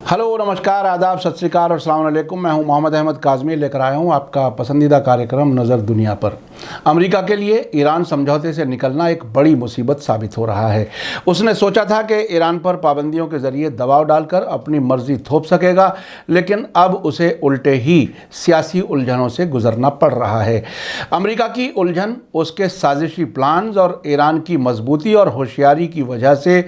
Hello, नमस्कार, आदाब, सत श्री अकाल और अस्सलाम वालेकुम। मैं हूं मोहम्मद अहमद काज़मी, लेकर आया हूं आपका पसंदीदा कार्यक्रम नज़र दुनिया पर। अमेरिका के लिए ईरान समझौते से निकलना एक बड़ी मुसीबत साबित हो रहा है। उसने सोचा था कि ईरान पर पाबंदियों के ज़रिए दबाव डालकर अपनी मर्जी थोप सकेगा, लेकिन अब उसे उल्टे ही सियासी उलझनों से गुजरना पड़ रहा है। अमेरिका की उलझन उसके साजिशी प्लान्स और ईरान की मजबूती और होशियारी की वजह से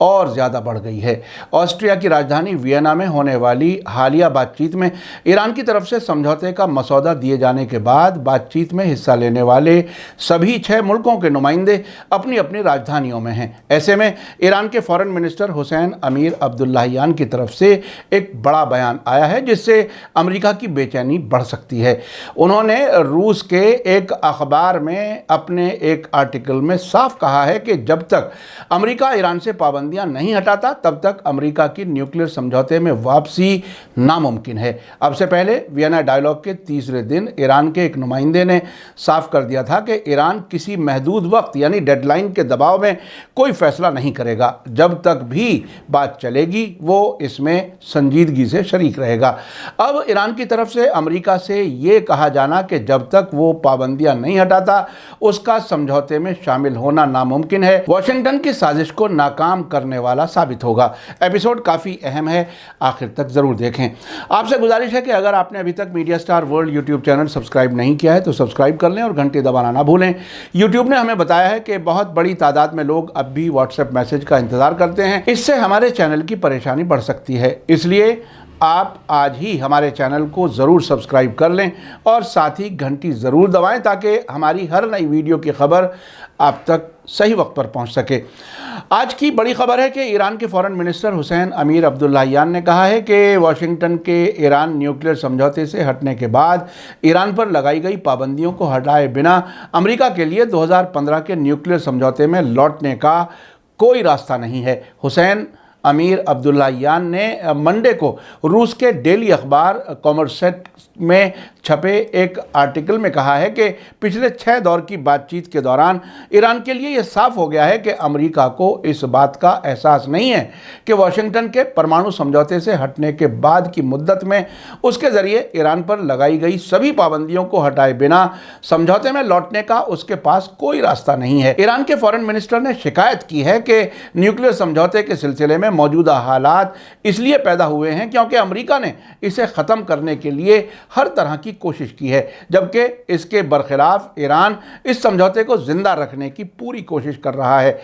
और ज़्यादा बढ़ गई है। ऑस्ट्रिया की राजधानी वियना में होने वाली हालिया बातचीत में ईरान की तरफ से समझौते का मसौदा दिए जाने के बाद बातचीत में हिस्सा लेने वाले सभी 6 मुल्कों के नुमाइंदे अपनी अपनी राजधानियों में हैं। ऐसे में ईरान के फॉरेन मिनिस्टर हुसैन अमीर अब्दुल्लाहियान की तरफ से एक बड़ा बयान आया है, जिससे अमेरिका की बेचैनी बढ़ सकती है। उन्होंने रूस के एक अखबार में अपने एक आर्टिकल में साफ कहा है कि जब तक अमेरिका ईरान से पाबंदियां नहीं हटाता, तब तक अमेरिका की न्यूक्लियर समझौते में वापसी नामुमकिन है। अब से पहले वियना डायलॉग के तीसरे दिन ईरान के एक नुमाइंदे ने साफ कर दिया था कि ईरान किसी महदूद वक्त यानी डेडलाइन के दबाव में कोई फैसला नहीं करेगा। जब तक भी बात चलेगी वो इसमें संजीदगी से शरीक रहेगा। अब ईरान की तरफ से अमेरिका से ये कहा जाना कि जब तक वो पाबंदियां नहीं हटाता उसका समझौते में शामिल होना नामुमकिन है, वाशिंगटन की साजिश को नाकाम करने वाला साबित होगा। एपिसोड काफ़ी अहम है, आखिर तक ज़रूर देखें। आपसे गुजारिश है कि अगर आपने अभी तक media star world YouTube channel subscribe नहीं किया है तो सब्सक्राइब कर लें और घंटी दबाना ना भूलें। यूट्यूब ने हमें बताया है कि बहुत बड़ी तादाद में लोग अब भी व्हाट्सएप मैसेज का इंतज़ार करते हैं। इससे हमारे चैनल की परेशानी बढ़ सकती है, इसलिए आप आज ही हमारे चैनल को ज़रूर सब्सक्राइब कर लें और साथ ही घंटी ज़रूर दबाएं ताकि हमारी हर नई वीडियो की खबर आप तक सही वक्त पर पहुंच सके। आज की बड़ी खबर है कि ईरान के फॉरेन मिनिस्टर हुसैन अमीर अब्दुल्लाहियान ने कहा है कि वाशिंगटन के ईरान न्यूक्लियर समझौते से हटने के बाद ईरान पर लगाई गई पाबंदियों को हटाए बिना अमेरिका के लिए 2015 के न्यूक्लियर समझौते में लौटने का कोई रास्ता नहीं है। हुसैन अमीर अब्दुल्लाहियान ने मंडे को रूस के डेली अखबार कॉमर्सेट में छपे एक आर्टिकल में कहा है कि पिछले 6 दौर की बातचीत के दौरान ईरान के लिए यह साफ हो गया है कि अमेरिका को इस बात का एहसास नहीं है कि वाशिंगटन के परमाणु समझौते से हटने के बाद की मुद्दत में उसके ज़रिए ईरान पर लगाई गई सभी पाबंदियों को हटाए बिना समझौते में लौटने का उसके पास कोई रास्ता नहीं है। ईरान के फॉरेन मिनिस्टर ने शिकायत की है कि न्यूक्लियर समझौते के सिलसिले में मौजूदा हालात इसलिए पैदा हुए हैं क्योंकि अमेरिका ने इसे ख़त्म करने के लिए हर तरह की कोशिश की है, जबकि इसके बरखिलाफ ईरान इस समझौते को जिंदा रखने की पूरी कोशिश कर रहा है।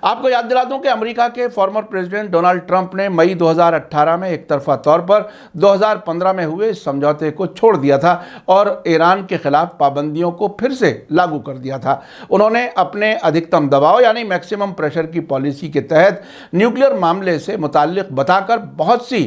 आपको याद दिला दूं कि अमेरिका के फॉर्मर प्रेसिडेंट डोनाल्ड ट्रंप ने मई 2018 में एक तरफा तौर पर 2015 में हुए इस समझौते को छोड़ दिया था और ईरान के खिलाफ पाबंदियों को फिर से लागू कर दिया था। उन्होंने अपने अधिकतम दबाव यानी मैक्सिमम प्रेशर की पॉलिसी के तहत न्यूक्लियर मामले से मुताल्लिक बताकर बहुत सी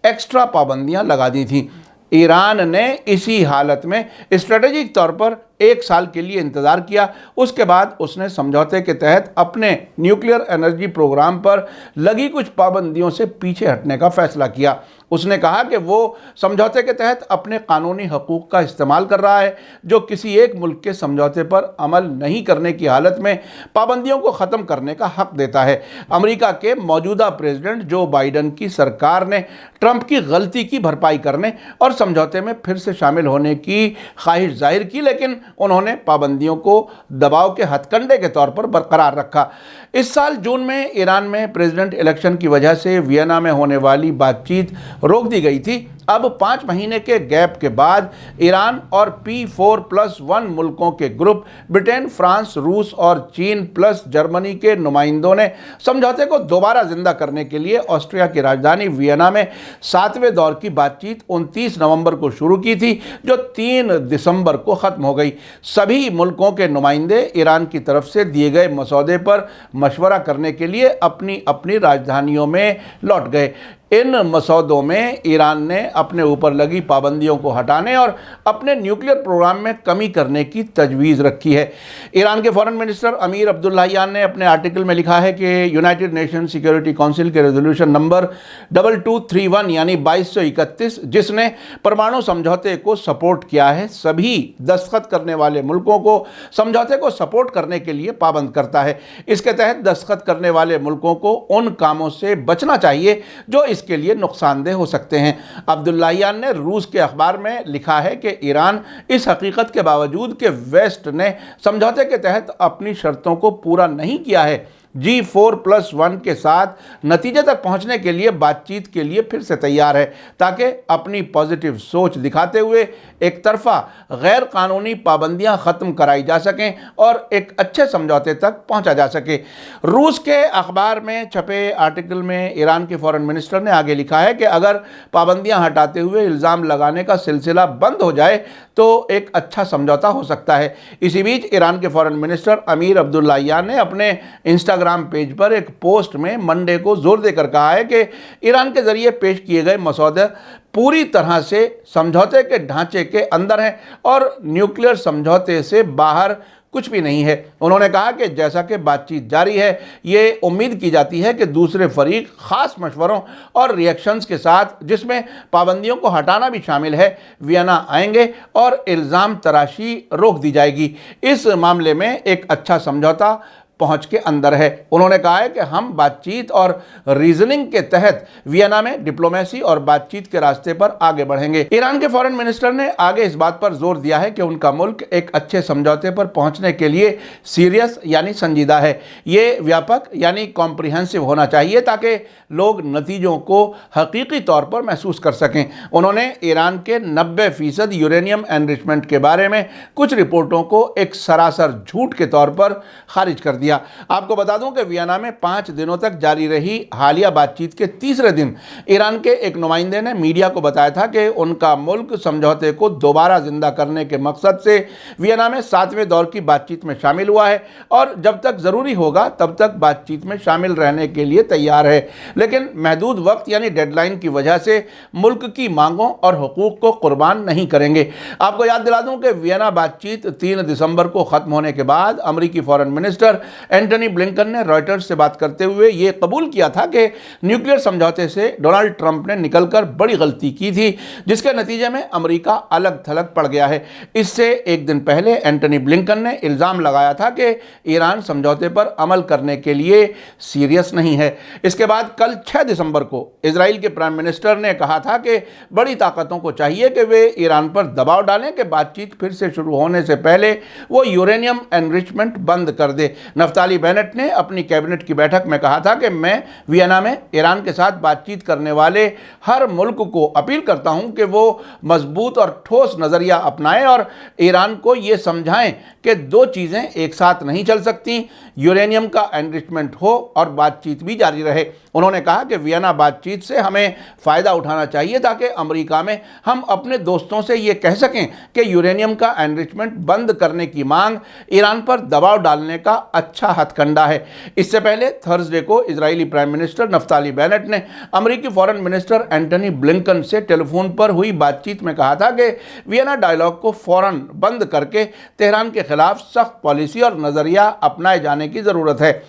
एक्स्ट्रा पाबंदियां लगा दी थी। ईरान ने इसी हालत में स्ट्रेटेजिक तौर पर 1 साल के लिए इंतज़ार किया। उसके बाद उसने समझौते के तहत अपने न्यूक्लियर एनर्जी प्रोग्राम पर लगी कुछ पाबंदियों से पीछे हटने का फैसला किया। उसने कहा कि वो समझौते के तहत अपने कानूनी हकूक़ का इस्तेमाल कर रहा है, जो किसी एक मुल्क के समझौते पर अमल नहीं करने की हालत में पाबंदियों को ख़त्म करने का हक़ देता है। अमेरिका के मौजूदा प्रेसिडेंट जो बाइडन की सरकार ने ट्रंप की गलती की भरपाई करने और समझौते में फिर से शामिल होने की ख्वाहिश जाहिर की, लेकिन उन्होंने पाबंदियों को दबाव के हथकंडे के तौर पर बरकरार रखा। इस साल जून में ईरान में प्रेसिडेंट इलेक्शन की वजह से वियना में होने वाली बातचीत रोक दी गई थी। अब 5 महीने के गैप के बाद ईरान और P4+1 मुल्कों के ग्रुप ब्रिटेन, फ्रांस, रूस और चीन प्लस जर्मनी के नुमाइंदों ने समझौते को दोबारा जिंदा करने के लिए ऑस्ट्रिया की राजधानी वियना में 7वें दौर की बातचीत 29 नवंबर को शुरू की थी, जो 3 दिसंबर को ख़त्म हो गई। सभी मुल्कों के नुमाइंदे ईरान की तरफ से दिए गए मसौदे पर मशवरा करने के लिए अपनी अपनी राजधानियों में लौट गए। इन मसौदों में ईरान ने अपने यूपर लगी पाबंदियों को हटाने और अपने न्यूक्लियर प्रोग्राम में कमी करने की तजवीज़ रखी है। ईरान के फॉरेन मिनिस्टर अमीर अब्दुल्लाहियान ने अपने आर्टिकल में लिखा है कि यूनाइटेड नेशन सिक्योरिटी काउंसिल के रेजोल्यूशन नंबर 2231 यानी 2231, जिसने परमाणु समझौते को सपोर्ट किया है, सभी दस्तखत करने वाले मुल्कों को समझौते को सपोर्ट करने के लिए पाबंद करता है। इसके तहत दस्तखत करने वाले मुल्कों को उन कामों से बचना चाहिए जो इस کے لیے نقصان دہ ہو سکتے ہیں۔ عبداللہیان نے روس کے اخبار میں لکھا ہے کہ ایران اس حقیقت کے باوجود کہ ویسٹ نے سمجھوتے کے تحت اپنی شرطوں کو پورا نہیں کیا ہے، G4+1 کے ساتھ نتیجے تک پہنچنے کے لیے بات چیت کے لیے پھر سے تیار ہے، تاکہ اپنی پازیٹیو سوچ دکھاتے ہوئے ایک طرفہ غیر قانونی پابندیاں ختم کرائی جا سکیں اور ایک اچھے سمجھوتے تک پہنچا جا سکے۔ روس کے اخبار میں چھپے آرٹیکل میں ایران کے فورن منسٹر نے آگے لکھا ہے کہ اگر پابندیاں ہٹاتے ہوئے الزام لگانے کا سلسلہ بند ہو جائے تو ایک اچھا سمجھوتا ہو سکتا ہے۔ اسی بیچ ایران کے فورن منسٹر امیر عبداللہیان نے اپنے انسٹاگرام پیج پر ایک پوسٹ میں منڈے کو زور دے کر کہا ہے کہ ایران کے ذریعے پیش کیے گئے مسودے پوری طرح سے سمجھوتے کے ڈھانچے کے اندر ہیں اور نیوکلیئر سمجھوتے سے باہر کچھ بھی نہیں ہے۔ انہوں نے کہا کہ جیسا کہ بات چیت جاری ہے، یہ امید کی جاتی ہے کہ دوسرے فریق خاص مشوروں اور ریئیکشنز کے ساتھ، جس میں پابندیوں کو ہٹانا بھی شامل ہے، وینا آئیں گے اور الزام تراشی روک دی جائے گی۔ اس معاملے میں ایک اچھا سمجھوتا پہنچ کے اندر ہے۔ انہوں نے کہا ہے کہ ہم بات چیت اور ریزننگ کے تحت وینا میں ڈپلومیسی اور بات چیت کے راستے پر آگے بڑھیں گے۔ ایران کے فورن منسٹر نے آگے اس بات پر زور دیا ہے کہ ان کا ملک ایک اچھے سمجھوتے پر پہنچنے کے لیے سیریس یعنی سنجیدہ ہے۔ یہ ویاپک یعنی کمپریہنسو ہونا چاہیے تاکہ لوگ نتیجوں کو حقیقی طور پر محسوس کر سکیں۔ انہوں نے ایران کے 90% یورینیم انریچمنٹ کے بارے میں کچھ رپورٹوں کو ایک سراسر جھوٹ کے طور پر خارج کر دیا۔ آپ کو بتا دوں کہ وینا میں 5 دنوں تک جاری رہی حالیہ بات چیت کے تیسرے دن ایران کے ایک نمائندے نے میڈیا کو بتایا تھا کہ ان کا ملک سمجھوتے کو دوبارہ زندہ کرنے کے مقصد سے وینا میں 7ویں دور کی بات چیت میں شامل ہوا ہے اور جب تک ضروری ہوگا تب تک بات چیت میں شامل رہنے کے لیے تیار ہے، لیکن محدود وقت یعنی ڈیڈ لائن کی وجہ سے ملک کی مانگوں اور حقوق کو قربان نہیں کریں گے۔ آپ کو یاد دلا دوں کہ وینا بات چیت 3 دسمبر کو ختم ہونے کے بعد امریکی فورن منسٹر اینٹنی بلنکن نے رائٹرز سے بات کرتے ہوئے یہ قبول کیا تھا کہ نیوکلیئر سمجھوتے سے ڈونلڈ ٹرمپ نے نکل کر بڑی غلطی کی تھی، جس کے نتیجے میں امریکہ الگ تھلگ پڑ گیا ہے۔ اس سے ایک دن پہلے اینٹنی بلنکن نے الزام لگایا تھا کہ ایران سمجھوتے پر عمل کرنے کے لیے سیریس نہیں ہے۔ اس کے بعد کل 6 دسمبر کو اسرائیل کے پرائم منسٹر نے کہا تھا کہ بڑی طاقتوں کو چاہیے کہ وہ ایران پر دباؤ ڈالیں کہ بات چیت پھر سے شروع ہونے سے پہلے وہ یورینیم انریچمنٹ بند کر دے۔ نفتالی بینٹ نے اپنی کیبنٹ کی بیٹھک میں کہا تھا کہ میں وینا میں ایران کے ساتھ بات چیت کرنے والے ہر ملک کو اپیل کرتا ہوں کہ وہ مضبوط اور ٹھوس نظریہ اپنائیں اور ایران کو یہ سمجھائیں کہ 2 چیزیں ایک ساتھ نہیں چل سکتی، یورینیم کا انریچمنٹ ہو اور بات چیت بھی جاری رہے۔ انہوں نے کہا کہ وینا بات چیت سے ہمیں فائدہ اٹھانا چاہیے تاکہ امریکہ میں ہم اپنے دوستوں سے یہ کہہ سکیں کہ یورینیم کا انریچمنٹ بند کرنے کی مانگ ایران پر دباؤ ڈالنے کا اچھا ہتھ کنڈا ہے۔ اس سے پہلے تھرسڈے کو اسرائیلی پرائم منسٹر نفتالی بینٹ نے امریکی فورن منسٹر اینٹنی بلنکن سے ٹیلی فون پر ہوئی بات چیت میں کہا تھا کہ وینا ڈائیلاگ کو فوراً بند کر کے تہران کے خلاف سخت پالیسی اور نظریہ اپنائے جانے کی ضرورت ہے۔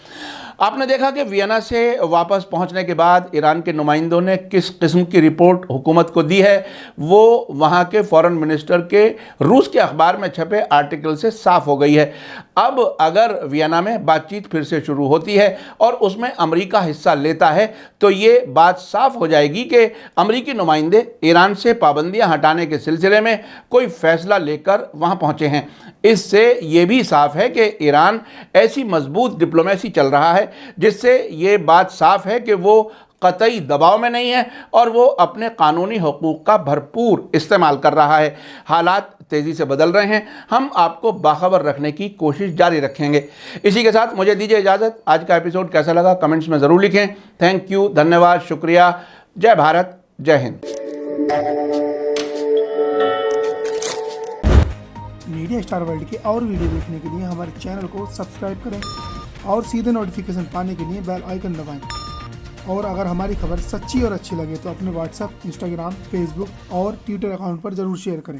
آپ نے دیکھا کہ وینا سے واپس پہنچنے کے بعد ایران کے نمائندوں نے کس قسم کی رپورٹ حکومت کو دی ہے، وہ وہاں کے فورن منسٹر کے روس کے اخبار میں چھپے آرٹیکل سے صاف ہو گئی ہے۔ اب اگر وینا میں بات چیت پھر سے شروع ہوتی ہے اور اس میں امریکہ حصہ لیتا ہے تو یہ بات صاف ہو جائے گی کہ امریکی نمائندے ایران سے پابندیاں ہٹانے کے سلسلے میں کوئی فیصلہ لے کر وہاں پہنچے ہیں۔ اس سے یہ بھی صاف ہے کہ ایران ایسی مضبوط ڈپلومیسی چل رہا ہے جس سے یہ بات صاف ہے کہ وہ قطعی دباؤ میں نہیں ہے اور وہ اپنے قانونی حقوق کا بھرپور استعمال کر رہا ہے۔ حالات تیزی سے بدل رہے ہیں، ہم آپ کو باخبر رکھنے کی کوشش جاری رکھیں گے۔ اسی کے ساتھ مجھے دیجیے اجازت۔ آج کا ایپیسوڈ کیسا لگا کمنٹس میں ضرور لکھیں۔ تھینک یو، دھنیواد، شکریہ۔ جے بھارت، جے ہند۔ میڈیا اسٹار ورلڈ کے اور ویڈیو دیکھنے کے لیے ہمارے چینل کو سبسکرائب کریں اور سیدھے نوٹیفیکیشن پانے کے لیے بیل آئیکن دبائیں۔ اور اگر ہماری خبر سچی اور اچھی لگے تو اپنے واٹس ایپ، انسٹاگرام، فیس بک اور ٹویٹر اکاؤنٹ پر ضرور شیئر کریں۔